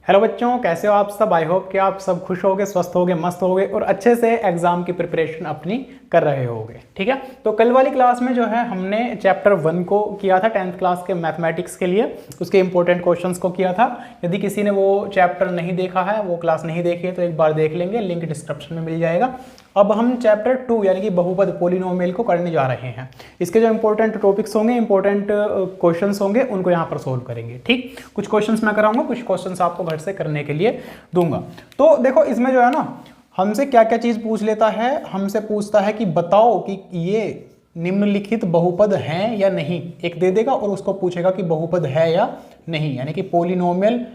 Hello बच्चों, कैसे हो आप सब। आई होप कि आप सब खुश होगे, स्वस्थ होगे, मस्त होगे और अच्छे से एग्जाम की प्रिपरेशन अपनी कर रहे होगे। ठीक है, तो कल वाली क्लास में जो है हमने चैप्टर 1 को किया था 10th क्लास के मैथमेटिक्स के लिए, उसके इंपॉर्टेंट क्वेश्चंस को किया था। यदि किसी ने वो चैप्टर नहीं देखा है, वो क्लास नहीं देखी है, तो एक बार देख लेंगे, लिंक डिस्क्रिप्शन में मिल जाएगा। अब हम चैप्टर 2 यानी कि बहुपद पोलिनोमियल को करने जा रहे हैं। इसके जो इंपॉर्टेंट टॉपिक्स होंगे, इंपॉर्टेंट क्वेश्चंस होंगे, उनको यहाँ पर सोल्व करेंगे। ठीक, कुछ क्वेश्चंस मैं कराऊंगा, कुछ क्वेश्चंस आपको घर से करने के लिए दूंगा। तो देखो इसमें जो है ना, हमसे क्या क्या चीज पूछ लेता है। हमसे पूछता है कि बताओ कि ये निम्नलिखित बहुपद हैं या नहीं। एक दे देगा और उसको पूछेगा कि बहुपद है या नहीं, यानी कि पोलिनोमियल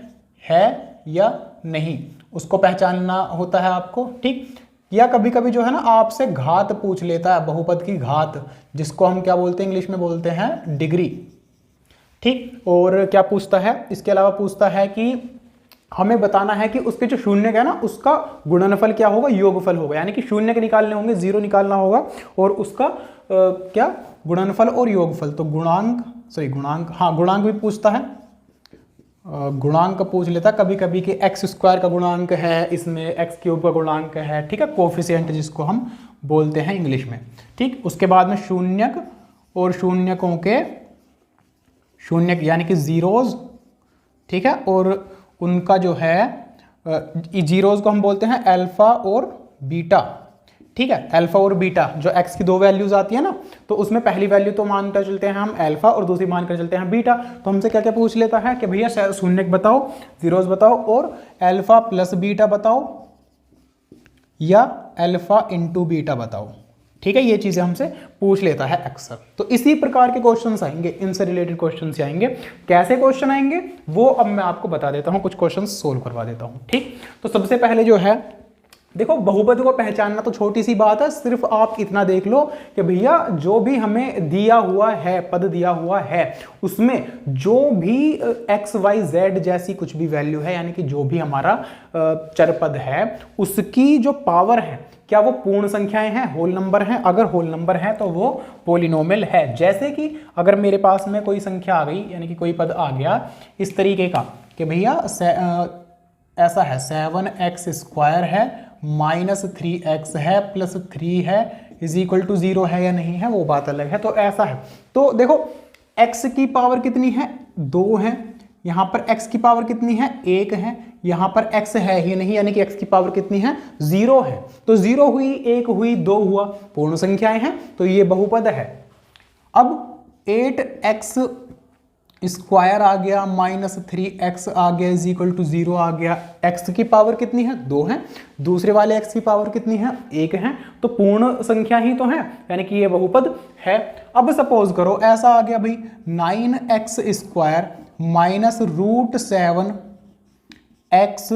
है या नहीं, उसको पहचानना होता है आपको। ठीक, या कभी कभी जो है ना आपसे घात पूछ लेता है, बहुपद की घात, जिसको हम क्या बोलते हैं, इंग्लिश में बोलते हैं डिग्री। ठीक, और क्या पूछता है, इसके अलावा पूछता है कि हमें बताना है कि उसके जो शून्य है ना, उसका गुणनफल क्या होगा, योगफल होगा। यानी कि शून्य के निकालने होंगे, 0 निकालना होगा और उसका क्या गुणनफल और योगफल। तो गुणांक भी पूछता है, गुणांक पूछ लेता कभी कभी कि x² का गुणांक है, इसमें x³ का गुणांक है। ठीक है, कोफिशिएंट जिसको हम बोलते हैं इंग्लिश में। ठीक, उसके बाद में शून्यक और शून्यकों के शून्यक यानी कि जीरोज। ठीक है, और उनका जो है जीरोज को हम बोलते हैं अल्फा और बीटा। ठीक है, अल्फा और बीटा, जो x की 2 वैल्यूज आती है ना, तो उसमें पहली वैल्यू तो मानकर चलते हैं हम अल्फा और दूसरी मानकर चलते हैं बीटा। तो हमसे क्या क्या पूछ लेता है कि भैया शून्यक बताओ, जीरोज बताओ और अल्फा प्लस बीटा बताओ या अल्फा इंटू बीटा बताओ। ठीक है, ये चीजें हमसे पूछ लेता है अक्सर। तो इसी प्रकार के क्वेश्चंस आएंगे, इनसे रिलेटेड क्वेश्चंस आएंगे। कैसे क्वेश्चन आएंगे वो अब मैं आपको बता देता हूं, कुछ क्वेश्चंस सोल्व करवा देता हूं। ठीक, तो सबसे पहले जो है देखो, बहुपद को पहचानना तो छोटी सी बात है, सिर्फ आप इतना देख लो कि भैया जो भी हमें दिया हुआ है, पद दिया हुआ है, उसमें जो भी x y z जैसी कुछ भी वैल्यू है, यानी कि जो भी हमारा चर पद है, उसकी जो पावर है, क्या वो पूर्ण संख्याएं हैं, होल नंबर हैं। अगर होल नंबर है तो वो पोलिनोमियल है। जैसे कि अगर मेरे पास में कोई संख्या आ गई, यानी कि कोई पद आ गया इस तरीके का कि भैया ऐसा है 7x² है -3x है +3 है = 0 है या नहीं है, वो बात अलग है। तो ऐसा है, तो देखो x की पावर कितनी है, 2 है। यहां पर x की पावर कितनी है, 1 है। यहां पर x है ही नहीं, यानी कि x की पावर कितनी है, 0 है। तो 0 हुई, 1 हुई, 2 हुआ, पूर्ण संख्याएं हैं, तो ये बहुपद है। अब 8x² आ गया -3x आ गया = 0 आ गया। x की पावर कितनी है, 2 है। दूसरे वाले x की पावर कितनी है, 1 है। तो पूर्ण संख्या ही तो है, यानी कि ये बहुपद है। अब सपोज करो ऐसा आ गया भाई 9x² -√7x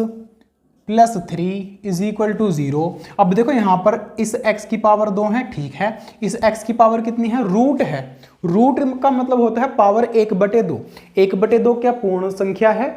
+3 = 0। अब देखो यहां पर इस x की पावर 2 है, ठीक है। इस x की पावर कितनी है, रूट है। रूट का मतलब होता है पावर 1/2। 1/2 क्या पूर्ण संख्या है,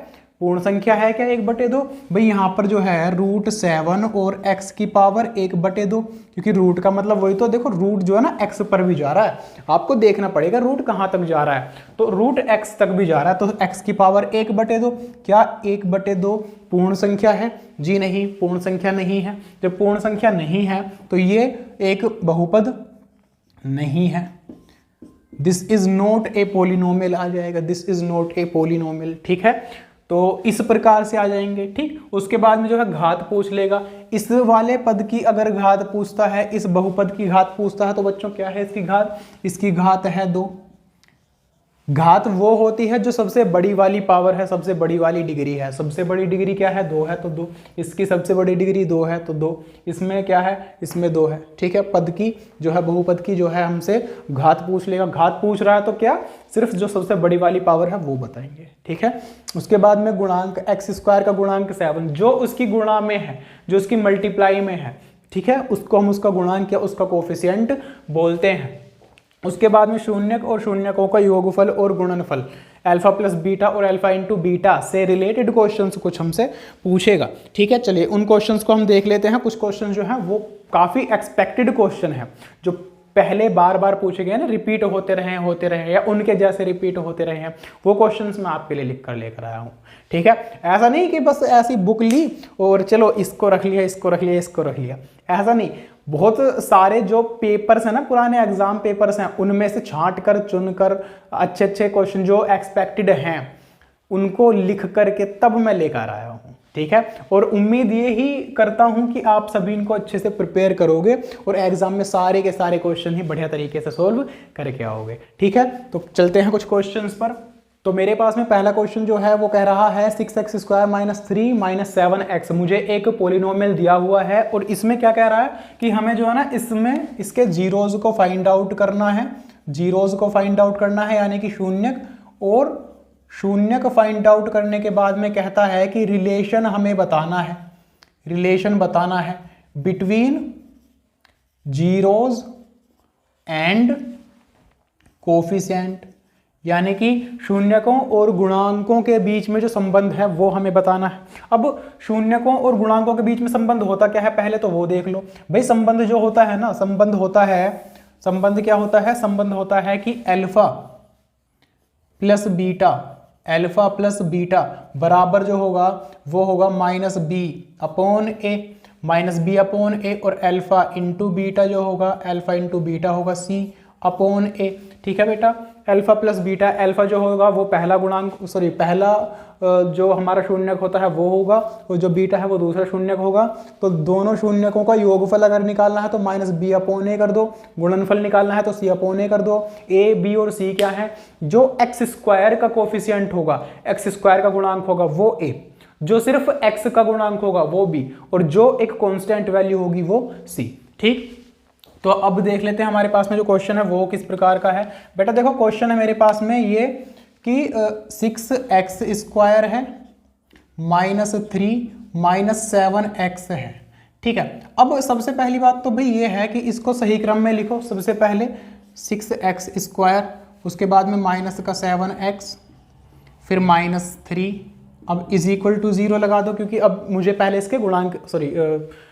पूर्ण संख्या है क्या 1/2। भाई यहां पर जो है √7 और x की पावर 1/2, क्योंकि रूट का मतलब वही तो, देखो रूट जो है ना x पर भी जा रहा है, आपको देखना पड़ेगा रूट कहां तक जा रहा है। तो रूट x तक भी जा रहा है, तो x की पावर 1/2। क्या 1/2 पूर्ण संख्या है, जी नहीं, पूर्ण संख्या नहीं है। जब पूर्ण संख्या नहीं है तो ये एक बहुपद नहीं है। This is not a polynomial आ जाएगा, this is not a polynomial. ठीक है, तो इस प्रकार से आ जाएंगे। ठीक, उसके बाद में जो है घात पूछ लेगा। इस वाले पद की अगर घात पूछता है, इस बहुपद की घात पूछता है, तो बच्चों क्या है इसकी घात, इसकी घात है 2। घात वो होती है जो सबसे बड़ी वाली पावर है, सबसे बड़ी वाली डिग्री है। सबसे बड़ी डिग्री क्या है, 2 है, तो 2। इसकी सबसे बड़ी डिग्री 2 है, तो 2। इसमें क्या है, इसमें 2 है। ठीक है, पद की जो है, बहुपद की जो है हमसे घात पूछ लेगा। घात पूछ रहा है तो क्या, सिर्फ जो सबसे बड़ी वाली पावर है वो बताएंगे। ठीक है, उसके बाद में गुणांक, x² का गुणांक 7, जो उसकी गुणा में है, जो उसकी मल्टीप्लाई में है। ठीक है, उसको हम उसका गुणांक या उसका कोफिशिएंट बोलते हैं। उसके बाद में शून्यक और शून्यकों का योगफल और गुणनफल, अल्फा प्लस बीटा और अल्फा इंटू बीटा से रिलेटेड क्वेश्चंस कुछ हमसे पूछेगा। ठीक है, चलिए उन क्वेश्चंस को हम देख लेते हैं। कुछ क्वेश्चन जो है वो काफ़ी एक्सपेक्टेड क्वेश्चन है, जो पहले बार बार पूछे गए ना, रिपीट होते रहे या उनके जैसे रिपीट होते रहे हैं, वो क्वेश्चंस मैं आपके लिए लिख कर लेकर आया हूँ। ठीक है, ऐसा नहीं कि बस ऐसी बुक ली और चलो इसको रख लिया, इसको रख लिया, इसको रख लिया, ऐसा नहीं। बहुत सारे जो पेपर्स हैं ना, पुराने एग्जाम पेपर्स हैं, उनमें से छांट कर चुन कर अच्छे अच्छे क्वेश्चन जो एक्सपेक्टेड हैं उनको लिख करके तब मैं लेकर आया हूँ। ठीक है, और उम्मीद ये ही करता हूँ कि आप सभी इनको अच्छे से प्रिपेयर करोगे और एग्जाम में सारे के सारे क्वेश्चन ही बढ़िया तरीके से सोल्व करके आओगे। ठीक है, तो चलते हैं कुछ क्वेश्चंस पर। तो मेरे पास में पहला क्वेश्चन जो है वो कह रहा है 6x square minus 3 minus 7x। मुझे एक पोलिनोमियल दिया हुआ है और इसमें क्या कह रहा है कि हमें जो है ना इसमें इसके जीरोज को फाइंड आउट करना है, जीरोज को फाइंड आउट करना है यानी कि शून्यक, और शून्यक फाइंड आउट करने के बाद में कहता है कि रिलेशन हमें बताना है, रिलेशन बताना है बिटवीन जीरोज एंड कोफिशिएंट, यानी कि शून्यकों और गुणांकों के बीच में जो संबंध है वो हमें बताना है। अब शून्यकों और गुणांकों के बीच में संबंध होता क्या है पहले तो वो देख लो भाई। संबंध जो होता है ना, संबंध होता है, संबंध क्या होता है, संबंध होता है कि alpha plus beta, alpha plus beta बराबर जो होगा वो होगा माइनस बी अपॉन ए, माइनस बी अपॉन ए, और अल्फा इंटू बीटा जो होगा, अल्फा इंटू बीटा होगा सी अपॉन ए। ठीक है बेटा, अल्फा प्लस बीटा, अल्फा जो होगा वो पहला गुणांक, सॉरी पहला जो हमारा शून्यक होता है वो होगा, और जो बीटा है वो दूसरा शून्यक होगा। तो दोनों शून्यकों का योगफल अगर निकालना है तो माइनस बी अपॉन ए कर दो, गुणनफल निकालना है तो सी अपॉन ए कर दो। ए बी और सी क्या है, जो एक्स स्क्वायर का कोफिशिएंट होगा, एक्स स्क्वायर का गुणांक होगा वो ए, जो सिर्फ एक्स का गुणांक होगा वो बी, और जो एक कांस्टेंट वैल्यू होगी वो सी। ठीक, तो अब देख लेते हैं हमारे पास में जो क्वेश्चन है वो किस प्रकार का है। बेटा देखो क्वेश्चन है मेरे पास में ये कि 6x स्क्वायर है माइनस 3 माइनस 7x है। ठीक है, अब सबसे पहली बात तो भाई ये है कि इसको सही क्रम में लिखो। सबसे पहले 6x स्क्वायर, उसके बाद में माइनस का 7x, फिर माइनस 3, अब इज इक्वल टू 0 लगा दो, क्योंकि अब मुझे पहले इसके गुणांक सॉरी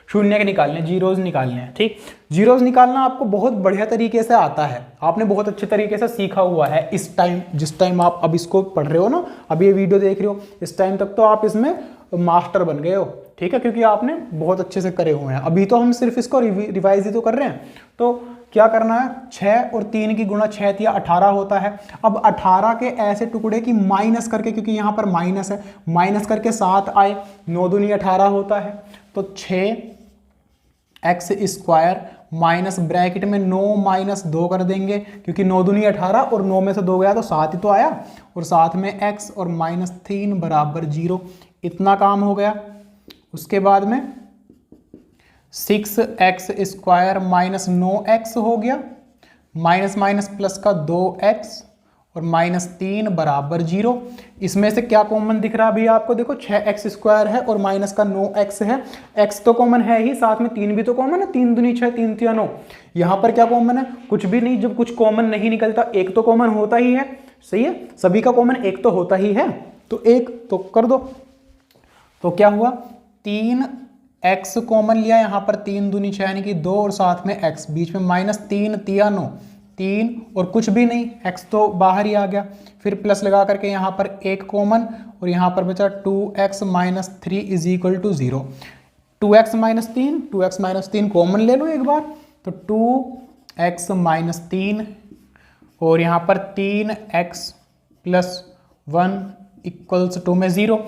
शून्य के निकालने, जीरोज निकालने हैं। ठीक, जीरोज निकालना आपको बहुत बढ़िया तरीके से आता है, आपने बहुत अच्छे तरीके से सीखा हुआ है इस टाइम, जिस टाइम आप अब इसको पढ़ रहे हो ना, अब ये वीडियो देख रहे हो, इस टाइम तक तो आप इसमें मास्टर बन गए हो। ठीक है, क्योंकि आपने बहुत अच्छे से करे हुए हैं। अभी तो हम सिर्फ इसको रिवाइज ही तो कर रहे हैं। तो क्या करना है, 6 और 3 की गुणा 6 या 18 होता है। अब 18 के ऐसे टुकड़े की माइनस करके, क्योंकि यहाँ पर माइनस है, माइनस करके 7 आए, 9 दूनी 18 होता है। तो 6x स्क्वायर माइनस ब्रैकेट में 9 माइनस 2 कर देंगे, क्योंकि 9 दूनी 18 और 9 में से 2 गया तो 7 ही तो आया, और साथ में x और माइनस 3 बराबर 0। इतना काम हो गया। उसके बाद में 6x स्क्वायर माइनस 9x हो गया, माइनस माइनस प्लस का 2x और माइनस 3 बराबर 0। इसमें से क्या कॉमन दिख रहा है अभी आपको, देखो 6x स्क्वायर है और माइनस का 9x है, x तो कॉमन है ही, साथ में 3 भी तो कॉमन है, 3 दूनी 6 3 तिया 9। यहाँ पर क्या कॉमन है, कुछ भी नहीं। जब कुछ कॉमन नहीं निकलता एक तो कॉमन होता ही है, सही है, सभी का कॉमन एक तो होता ही है, तो एक तो कर दो। तो क्या हुआ, 3x कॉमन लिया, यहाँ पर 3 दूनी 6 यानी कि 2 और साथ में x, बीच में माइनस 3 तिया 9, 3 और कुछ भी नहीं, x तो बाहर ही आ गया। फिर प्लस लगा करके यहाँ पर 1 कॉमन, और यहाँ पर बचा 2x minus 3 is equal to 0। 2x minus 3, 2x minus 3 common ले लो एक बार, तो 2x माइनस 3 और यहाँ पर 3x प्लस 1 इक्वल्स 2 में 0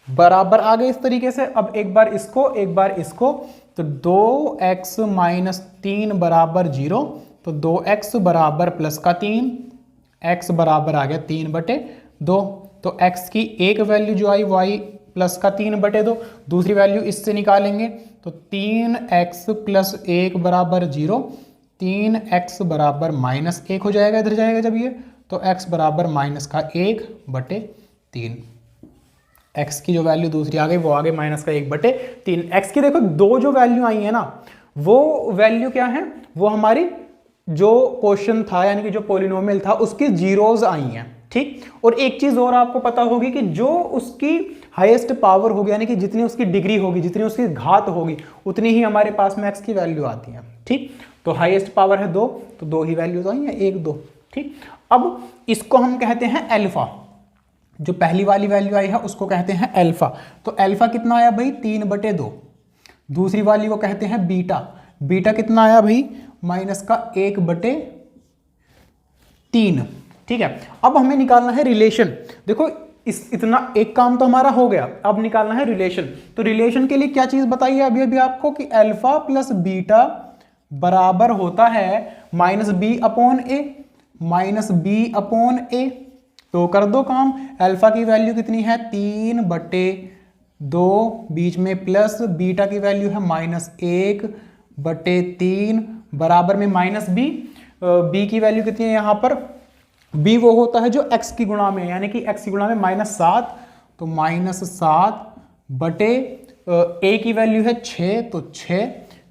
बराबर आ गए इस तरीके से। अब एक बार इसको एक बार इसको, तो 2x माइनस 3 बराबर 0, तो 2x बराबर प्लस का 3, x बराबर आ गया 3/2। तो x की एक वैल्यू जो आई वो आई प्लस का 3/2, दूसरी वैल्यू इससे निकालेंगे तो 3x प्लस 1 बराबर 0, 3x बराबर माइनस 1 हो जाएगा, इधर जाएगा जब ये, तो x बराबर माइनस का 1/3। x की जो वैल्यू दूसरी आ गई वो आ गई माइनस का 1/3। x की देखो दो जो वैल्यू आई है ना, वो वैल्यू क्या है, वो हमारी जो क्वेश्चन था यानी कि जो पॉलिनोमियल था उसकी जीरोज आई हैं। ठीक, और एक चीज और आपको पता होगी कि जो उसकी हाईएस्ट पावर होगी यानी कि जितनी उसकी डिग्री होगी, जितनी उसकी घात होगी, उतनी ही हमारे पास में x की वैल्यू आती है। ठीक, तो हाईएस्ट पावर है 2, तो 2 ही वैल्यूज आई है, 1 2। ठीक, अब इसको हम कहते हैं अल्फा, जो पहली वाली वैल्यू आई है उसको कहते हैं अल्फा। तो अल्फा कितना आया भाई 3/2। दूसरी वाली को कहते हैं बीटा, बीटा कितना आया भाई -1/3। ठीक है, अब हमें निकालना है रिलेशन। देखो इतना एक काम तो हमारा हो गया, अब निकालना है रिलेशन। तो रिलेशन के लिए क्या चीज बताइए अभी अभी आपको कि अल्फा प्लस बीटा बराबर होता है -b/a। तो कर दो काम, अल्फा की वैल्यू कितनी है 3/2, बीच में प्लस, बीटा की वैल्यू है -1/3 बराबर में -b। b की वैल्यू कितनी है यहाँ पर, b वो होता है जो x की गुणा में, यानी कि x की गुणा में -7, तो -7/a की वैल्यू है 6, तो 6।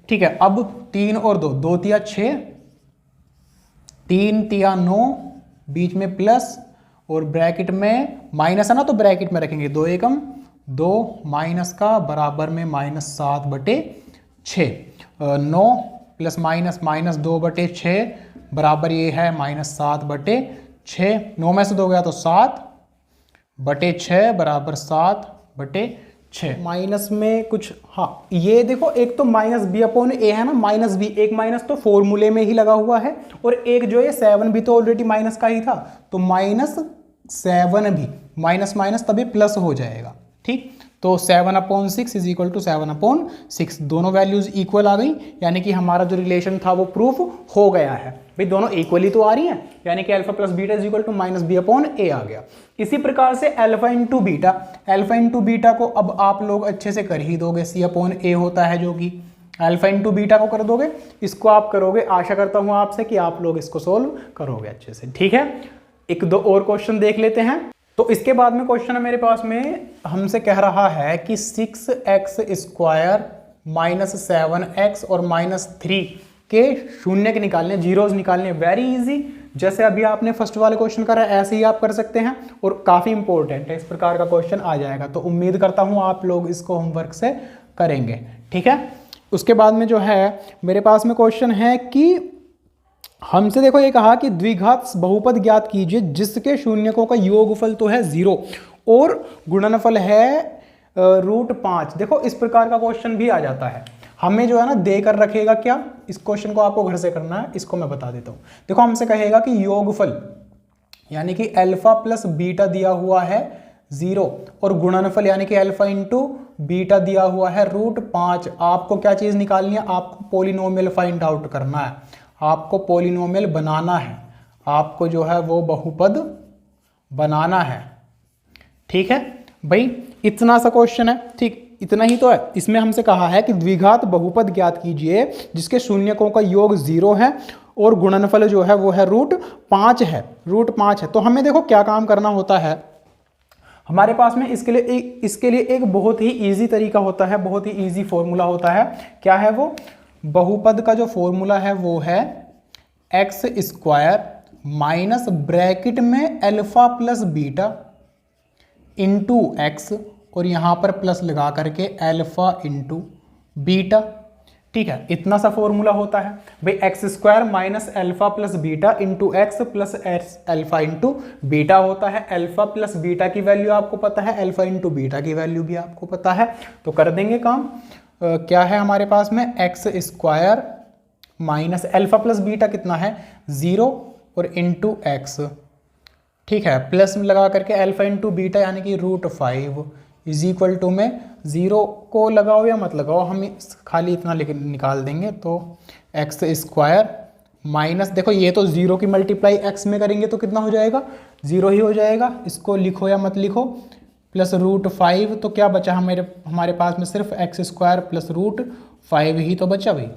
ठीक है, अब 3 और 2, 2 तिया 6, 3 तिया 9, बीच में प्लस और ब्रैकेट में माइनस है ना, तो ब्रैकेट में रखेंगे 2 एकम 2 माइनस का बराबर में -7/6। 9 प्लस माइनस -2/6 बराबर ये है -7/6। 9 में से 2 गया तो 7/6 बराबर 7/6। माइनस में कुछ, हाँ ये देखो एक तो -b/a है ना, -b, एक माइनस तो फॉर्मूले में ही लगा हुआ है, और एक जो है 7 भी तो ऑलरेडी माइनस का ही था, तो -7 भी माइनस माइनस तभी प्लस हो जाएगा। ठीक, तो 7/6 इज इक्वल टू 7/6, दोनों वैल्यूज इक्वल आ गई, यानी कि हमारा जो रिलेशन था वो प्रूफ हो गया है भाई, दोनों इक्वली तो आ रही हैं, यानी कि alpha plus beta is equal to -b/a आ गया। इसी प्रकार से अल्फा इंटू बीटा को अब आप लोग अच्छे से कर ही दोगे, c/a होता है जो कि अल्फा इंटू बीटा को कर दोगे, इसको आप करोगे, आशा करता हूं आपसे कि आप लोग इसको सोल्व करोगे अच्छे से। ठीक है, एक दो और क्वेश्चन देख लेते हैं। तो इसके बाद में क्वेश्चन है मेरे पास में, हमसे कह रहा है कि 6x² -7x और -3 के शून्य के निकालने, जीरोज निकालने। वेरी इजी, जैसे अभी आपने फर्स्ट वाले क्वेश्चन करा ऐसे ही आप कर सकते हैं, और काफी इंपॉर्टेंट है, इस प्रकार का क्वेश्चन आ जाएगा। तो उम्मीद करता हूं आप लोग इसको होमवर्क से करेंगे। ठीक है, उसके बाद में जो है मेरे पास में क्वेश्चन है कि हमसे देखो ये कहा कि द्विघात बहुपद ज्ञात कीजिए जिसके शून्यकों का योगफल तो है 0 और गुणनफल है √5। देखो इस प्रकार का क्वेश्चन भी आ जाता है, हमें जो है ना देकर रखेगा क्या, इस क्वेश्चन को आपको घर से करना है, इसको मैं बता देता हूं। देखो हमसे कहेगा कि योगफल यानी कि अल्फा प्लस बीटा दिया हुआ है 0 और गुणनफल यानी कि अल्फा इंटू बीटा दिया हुआ है √5। आपको क्या चीज निकालनी है, आपको पोलिनोमियल फाइंड आउट करना है, आपको पोलिनोमियल बनाना है, आपको जो है वो बहुपद बनाना है। ठीक है भाई, इतना सा क्वेश्चन है। ठीक, इतना ही तो है। इसमें हमसे कहा है कि द्विघात बहुपद ज्ञात कीजिए जिसके शून्यकों का योग 0 है और गुणनफल जो है वो है √5 है, √5 है। तो हमें देखो क्या काम करना होता है, हमारे पास में इसके लिए एक बहुत ही इजी तरीका होता है, बहुत ही इजी फॉर्मूला होता है। क्या है वो, बहुपद का जो फॉर्मूला है वो है x² माइनस ब्रैकेट में alpha plus beta into x और यहां पर प्लस लगा करके अल्फा इंटू बीटा। ठीक है, इतना सा फॉर्मूला होता है भाई, x² minus alpha plus beta into x plus alpha into beta होता है। अल्फा प्लस बीटा की वैल्यू आपको पता है, अल्फा इंटू बीटा की वैल्यू भी आपको पता है, तो कर देंगे काम। क्या है हमारे पास में, x² minus alpha plus beta कितना है 0 और इंटू एक्स। ठीक है, प्लस में लगा करके अल्फा इंटू बीटा यानी कि √5 इज इक्वल टू में 0 को लगाओ या मत लगाओ, हम खाली इतना निकाल देंगे। तो x² माइनस, देखो ये तो 0 की मल्टीप्लाई x में करेंगे तो कितना हो जाएगा, 0 ही हो जाएगा, इसको लिखो या मत लिखो, प्लस √5। तो क्या बचा हमारे पास में, सिर्फ x² प्लस √5 ही तो बचा भाई,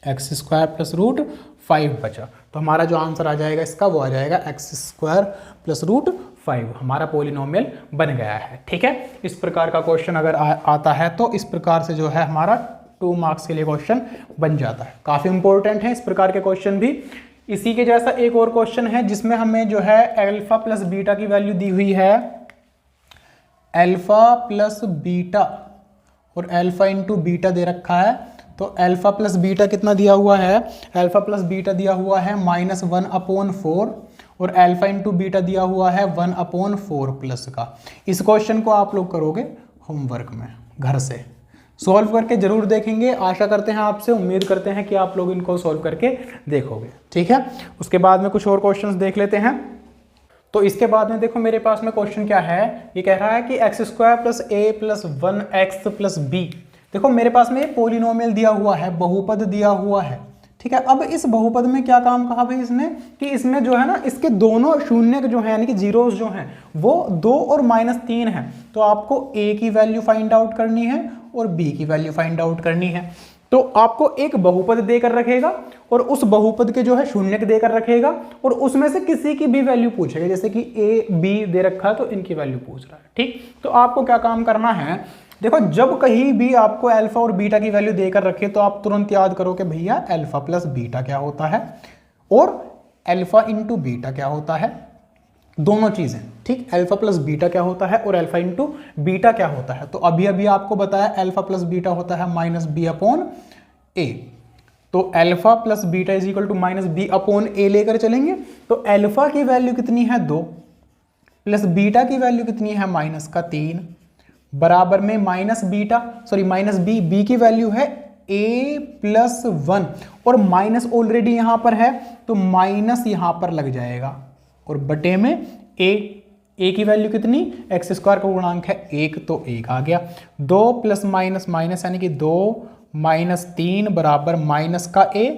x² प्लस √5 बचा। तो हमारा जो आंसर आ जाएगा इसका वो आ जाएगा x² प्लस √5, हमारा पोलिनोमियल बन गया है। ठीक है, इस प्रकार का क्वेश्चन अगर आता है तो इस प्रकार से जो है हमारा 2 मार्क्स के लिए क्वेश्चन बन जाता है। काफ़ी इंपॉर्टेंट है इस प्रकार के क्वेश्चन भी। इसी के जैसा एक और क्वेश्चन है जिसमें हमें जो है अल्फा प्लस बीटा की वैल्यू दी हुई है, अल्फा प्लस बीटा और अल्फा इंटू बीटा दे रखा है। तो अल्फा प्लस बीटा कितना दिया हुआ है, अल्फा प्लस बीटा दिया हुआ है -1/4 और अल्फा इंटू बीटा दिया हुआ है 1/4 प्लस का। इस क्वेश्चन को आप लोग करोगे होमवर्क में घर से, सॉल्व करके जरूर देखेंगे। आशा करते हैं आपसे, उम्मीद करते हैं कि आप लोग इनको सॉल्व करके देखोगे, ठीक है। उसके बाद में कुछ और क्वेश्चंस देख लेते हैं। तो इसके बाद में देखो मेरे पास में क्वेश्चन क्या है, ये कह रहा है कि x² + a + 1x + b। देखो मेरे पास में पॉलिनोमियल दिया हुआ है, बहुपद दिया हुआ है, ठीक है। अब इस बहुपद में क्या काम कहा भाई इसने कि इसमें जो है ना इसके दोनों शून्य जो है यानी कि जीरोस जो हैं वो 2 और -3 है। तो आपको a की वैल्यू फाइंड आउट करनी है और b की वैल्यू फाइंड आउट करनी है। तो आपको एक बहुपद देकर रखेगा और उस बहुपद के जो है शून्य देकर रखेगा और उसमें से किसी की भी वैल्यू पूछेगा, जैसे कि a b दे रखा है तो इनकी वैल्यू पूछ रहा है, ठीक। तो आपको क्या काम करना है, देखो जब कहीं भी आपको अल्फा और बीटा की वैल्यू देकर रखे तो आप तुरंत याद करो कि भैया अल्फा प्लस बीटा क्या होता है और अल्फा इंटू बीटा क्या होता है, दोनों चीजें, ठीक। अल्फा प्लस बीटा क्या होता है और अल्फा इंटू बीटा क्या होता है। तो अभी अभी आपको बताया अल्फा प्लस बीटा होता है -b/a। तो alpha plus beta is equal to -b/a लेकर चलेंगे तो अल्फा की वैल्यू कितनी है 2 प्लस बीटा की वैल्यू कितनी है -3 बराबर में -b की वैल्यू है a + 1 और माइनस ऑलरेडी यहां पर है तो माइनस यहां पर लग जाएगा और बटे में a की वैल्यू कितनी, x² का गुणांक है 1 तो 1 आ गया। 2 + माइनस यानी कि 2 - 3 बराबर माइनस का a,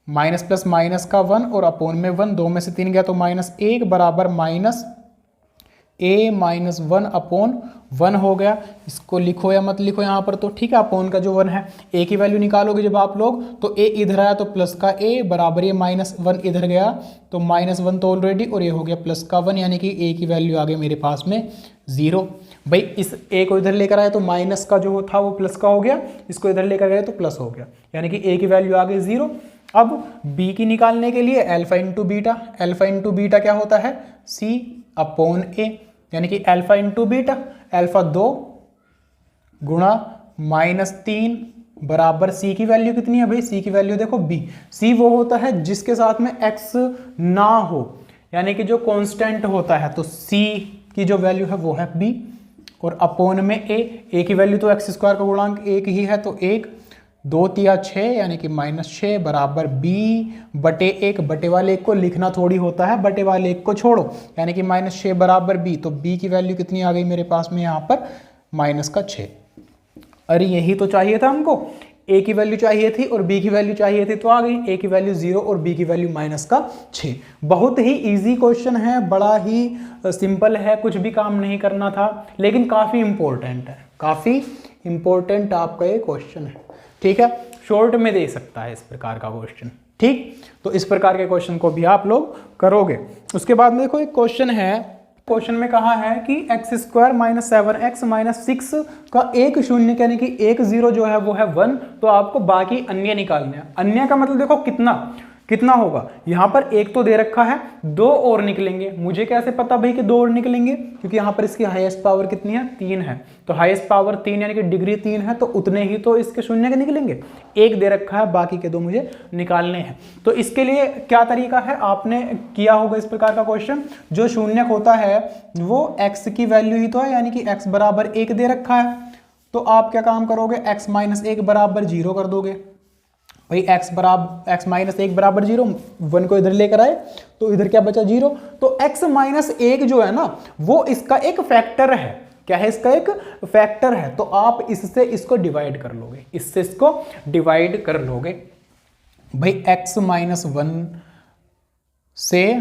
माइनस प्लस माइनस का 1 और अपोन में 1, 2 में से 3 गया तो -1 बराबर -a - 1/1 हो गया। इसको लिखो या मत लिखो यहाँ पर तो ठीक है, अपोन का जो 1 है a की वैल्यू निकालोगे जब आप लोग तो a इधर आया तो प्लस का a बराबर ये -1 इधर गया तो -1 तो ऑलरेडी और ये हो गया प्लस का 1 यानी कि a की वैल्यू आ गई मेरे पास में 0। भाई इस a को इधर लेकर आए तो माइनस का जो था वो प्लस का हो गया, इसको इधर लेकर गए तो प्लस हो गया यानी कि a की वैल्यू आ गई 0। अब b की निकालने के लिए अल्फा इंटू बीटा क्या होता है c/a यानी कि अल्फा इंटू बीटा, अल्फा 2 गुणा -3 बराबर c की वैल्यू कितनी है भाई, c की वैल्यू देखो b। c वो होता है जिसके साथ में x ना हो यानी कि जो कांस्टेंट होता है, तो c की जो वैल्यू है वो है b और अपोन में a की वैल्यू तो x² का गुणांक 1 ही है तो 1, 2 तिया 6 यानी कि -6 बराबर b बटे 1। बटे वाले 1 को लिखना थोड़ी होता है, बटे वाले 1 को छोड़ो यानी कि -6 बराबर b। तो b की वैल्यू कितनी आ गई मेरे पास में यहाँ पर -6। अरे यही तो चाहिए था हमको, a की वैल्यू चाहिए थी और b की वैल्यू चाहिए थी तो आ गई, a की वैल्यू 0 और b की वैल्यू -6। बहुत ही इजी क्वेश्चन है, बड़ा ही सिंपल है, कुछ भी काम नहीं करना था लेकिन काफ़ी इंपॉर्टेंट है, काफ़ी इंपॉर्टेंट आपका ये क्वेश्चन है, ठीक है। शॉर्ट में दे सकता है इस प्रकार का क्वेश्चन, ठीक। तो इस प्रकार के क्वेश्चन को भी आप लोग करोगे। उसके बाद में देखो एक क्वेश्चन है, क्वेश्चन में कहा है कि x² - 7x - 6 का एक शून्य यानी कि एक 0 जो है वो है 1। तो आपको बाकी अन्य निकालने हैं। अन्य का मतलब देखो कितना होगा, यहाँ पर एक तो दे रखा है, 2 और निकलेंगे। मुझे कैसे पता भाई कि 2 और निकलेंगे, क्योंकि यहाँ पर इसकी हाईएस्ट पावर कितनी है 3 है, तो हाईएस्ट पावर 3 यानी कि डिग्री 3 है तो उतने ही तो इसके शून्य के निकलेंगे। एक दे रखा है, बाकी के 2 मुझे निकालने हैं। तो इसके लिए क्या तरीका है, आपने किया होगा इस प्रकार का क्वेश्चन, जो शून्य होता है वो x की वैल्यू ही तो है यानी कि x बराबर 1 दे रखा है। तो आप क्या काम करोगे, x - 1 बराबर 0 कर दोगे। भाई x - 1 बराबर 0, 1 को इधर लेकर आए तो इधर क्या बचा 0। तो x - 1 जो है ना वो इसका एक फैक्टर है। क्या है, इसका एक फैक्टर है। तो आप इससे इसको डिवाइड कर लोगे, इससे इसको डिवाइड कर लोगे। भाई x - 1 से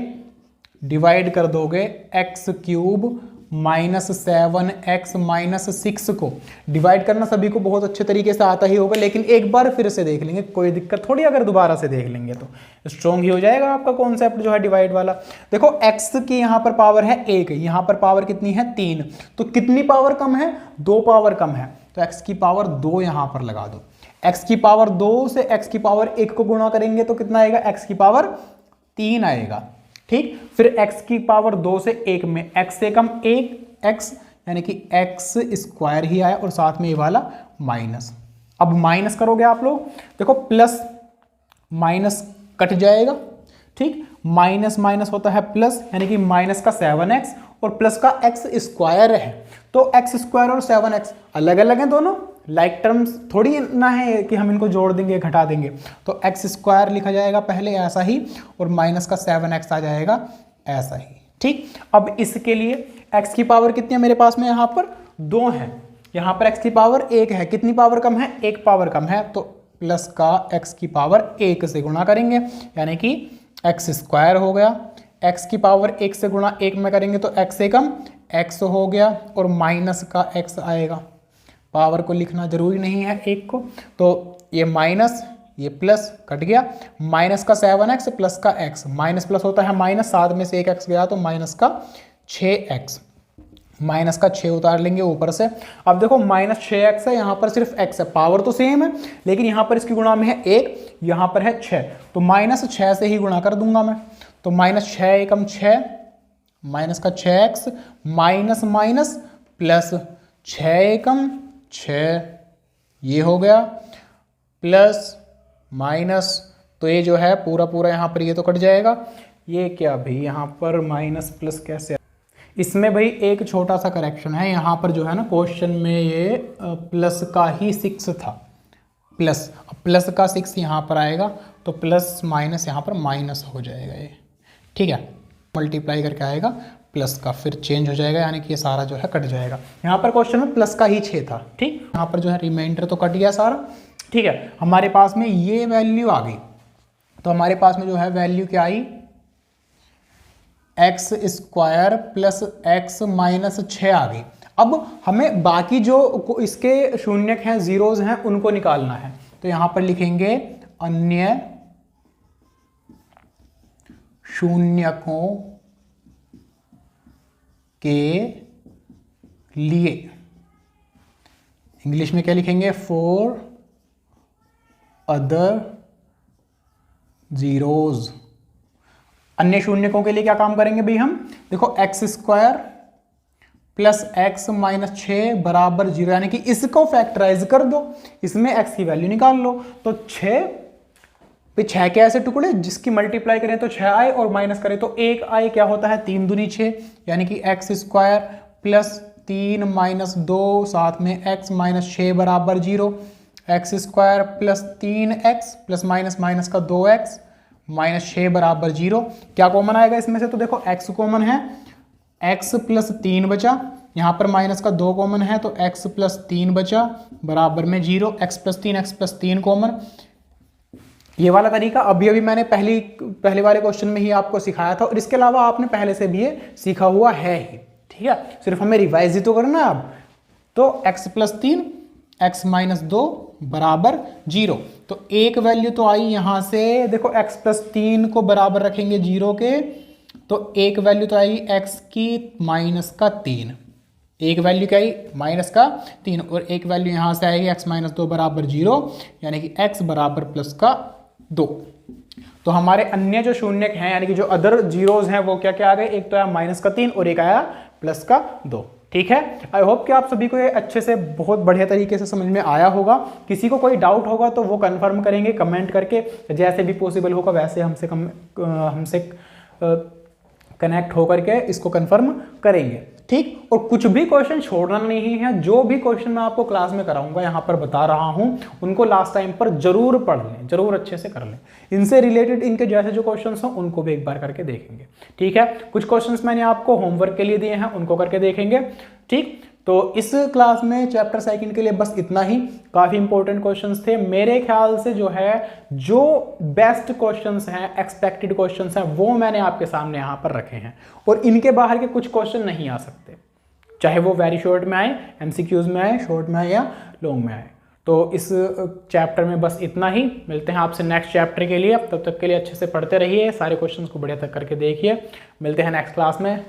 डिवाइड कर दोगे x³ -7x - 6 को। डिवाइड करना सभी को बहुत अच्छे तरीके से आता ही होगा, लेकिन एक बार फिर से देख लेंगे, कोई दिक्कत थोड़ी, अगर दोबारा से देख लेंगे तो स्ट्रॉन्ग ही हो जाएगा आपका कॉन्सेप्ट जो है डिवाइड वाला। देखो x की यहाँ पर पावर है 1, यहाँ पर पावर कितनी है 3, तो कितनी पावर कम है, 2 पावर कम है, तो x की पावर 2 यहाँ पर लगा दो। x की पावर 2 से x की पावर 1 को गुणा करेंगे तो कितना आएगा, x की पावर 3 आएगा, ठीक। फिर x की पावर 2 से 1 में x से कम 1 x यानी कि x² ही आया और साथ में ये वाला माइनस, अब माइनस करोगे आप लोग, देखो प्लस माइनस कट जाएगा, ठीक, माइनस माइनस होता है प्लस, यानी कि माइनस का 7x और प्लस का x स्क्वायर है, तो x स्क्वायर और 7x अलग अलग हैं दोनों, लाइक टर्म्स थोड़ी ना है कि हम इनको जोड़ देंगे घटा देंगे, तो x स्क्वायर लिखा जाएगा पहले ऐसा ही, और माइनस का 7x आ जाएगा ऐसा ही, ठीक। अब इसके लिए x की पावर कितनी है मेरे पास में, यहाँ पर 2 है, यहाँ पर x की पावर 1 है, कितनी पावर कम है, 1 पावर कम है, तो प्लस का x की पावर 1 से गुणा करेंगे, यानी कि x स्क्वायर हो गया, x की पावर 1 से गुणा 1 में करेंगे तो x से कम x हो गया, और माइनस का x आएगा, पावर को लिखना जरूरी नहीं है 1 को, तो ये माइनस ये प्लस कट गया, माइनस का 7x प्लस का x, माइनस प्लस होता है माइनस, 7 में से 1x गया तो माइनस का 6x, माइनस का 6 उतार लेंगे ऊपर से। अब देखो माइनस 6x है, यहाँ पर सिर्फ x है, पावर तो सेम है लेकिन यहाँ पर इसकी गुणा में है 1, यहाँ पर है 6, तो माइनस 6 से ही गुणा कर दूंगा मैं, तो माइनस 6 एकम 6, माइनस का 6x माइनस माइनस प्लस 6 एकम 6, ये हो गया, प्लस माइनस, तो ये जो है पूरा पूरा यहाँ पर ये तो कट जाएगा, ये क्या भाई यहाँ पर माइनस प्लस कैसे, इसमें भाई एक छोटा सा करेक्शन है, यहाँ पर जो है ना क्वेश्चन में ये प्लस का ही 6 था, प्लस का 6 यहाँ पर आएगा, तो प्लस माइनस यहाँ पर माइनस हो जाएगा ये, ठीक है, मल्टीप्लाई करके आएगा प्लस का, फिर चेंज हो जाएगा, यानी कि ये सारा जो है कट जाएगा, यहाँ पर क्वेश्चन में प्लस का ही 6 था, ठीक, यहाँ पर जो है रिमाइंडर तो कट गया सारा, ठीक है, हमारे पास में ये वैल्यू आ गई, तो हमारे पास में जो है वैल्यू क्या आई, x square plus x minus 6 आ गई। अब हमें बाकी जो इसके शून्यक हैं, जीरोज हैं, उनको निकालना है, तो यहां पर लिखेंगे अन्य शून्यकों के लिए, इंग्लिश में क्या लिखेंगे, फॉर अदर जीरोज, अन्य शून्यकों के लिए क्या काम करेंगे भाई हम, देखो x square plus x minus 6 बराबर 0, यानी कि इसको फैक्टराइज कर दो, इसमें x की वैल्यू निकाल लो, तो 6 के ऐसे टुकड़े जिसकी मल्टीप्लाई करें तो 6 आए और माइनस करें तो 1 आए, क्या होता है 3 दूनी 6, यानी कि एक्स स्क्वायर प्लस 3 माइनस 2 साथ में x माइनस 6 बराबर 0, x square plus 3x plus minus minus का 2x माइनस 6 बराबर 0, क्या कॉमन आएगा इसमें से, तो देखो x कॉमन है, x प्लस 3 बचा, यहाँ पर माइनस का 2 कॉमन है तो x प्लस 3 बचा बराबर में 0, x प्लस 3 कॉमन, ये वाला तरीका अभी मैंने पहले वाले क्वेश्चन में ही आपको सिखाया था, और इसके अलावा आपने पहले से भी ये सीखा हुआ है ही, ठीक है, सिर्फ हमें रिवाइज ही तो करना है अब, तो x प्लस 3 x माइनस 2 बराबर 0, तो एक वैल्यू तो आई यहां से, देखो x प्लस 3 को बराबर रखेंगे 0 के, तो एक वैल्यू तो आई x की माइनस का 3, एक वैल्यू क्या आई माइनस का 3, और एक वैल्यू यहां से आएगी x माइनस 2 बराबर 0, यानी कि x बराबर प्लस का 2। तो हमारे अन्य जो शून्यक हैं, यानी कि जो अदर जीरोज हैं, वो क्या क्या आ गए, एक तो आया माइनस का 3 और एक आया प्लस का 2, ठीक है। आई होप कि आप सभी को ये अच्छे से बहुत बढ़िया तरीके से समझ में आया होगा। किसी को कोई डाउट होगा तो वो कंफर्म करेंगे कमेंट करके, जैसे भी पॉसिबल होगा वैसे हमसे कनेक्ट होकर के इसको कंफर्म करेंगे, ठीक। और कुछ भी क्वेश्चन छोड़ना नहीं है, जो भी क्वेश्चन मैं आपको क्लास में कराऊंगा, यहाँ पर बता रहा हूँ, उनको लास्ट टाइम पर जरूर पढ़ लें, जरूर अच्छे से कर लें, इनसे रिलेटेड इनके जैसे जो क्वेश्चंस हों उनको भी एक बार करके देखेंगे, ठीक है। कुछ क्वेश्चंस मैंने आपको होमवर्क के लिए दिए हैं, उनको करके देखेंगे, ठीक। तो इस क्लास में चैप्टर सेकंड के लिए बस इतना ही, काफ़ी इंपॉर्टेंट क्वेश्चंस थे मेरे ख्याल से, जो है जो बेस्ट क्वेश्चंस हैं, एक्सपेक्टेड क्वेश्चंस हैं, वो मैंने आपके सामने यहाँ पर रखे हैं, और इनके बाहर के कुछ क्वेश्चन नहीं आ सकते, चाहे वो वेरी शॉर्ट में आए, एमसीक्यूज में आए, शॉर्ट में आए या लॉन्ग में आए। तो इस चैप्टर में बस इतना ही, मिलते हैं आपसे नेक्स्ट चैप्टर के लिए, तब तक के लिए अच्छे से पढ़ते रहिए, सारे क्वेश्चंस को बढ़िया तक करके देखिए, मिलते हैं नेक्स्ट क्लास में।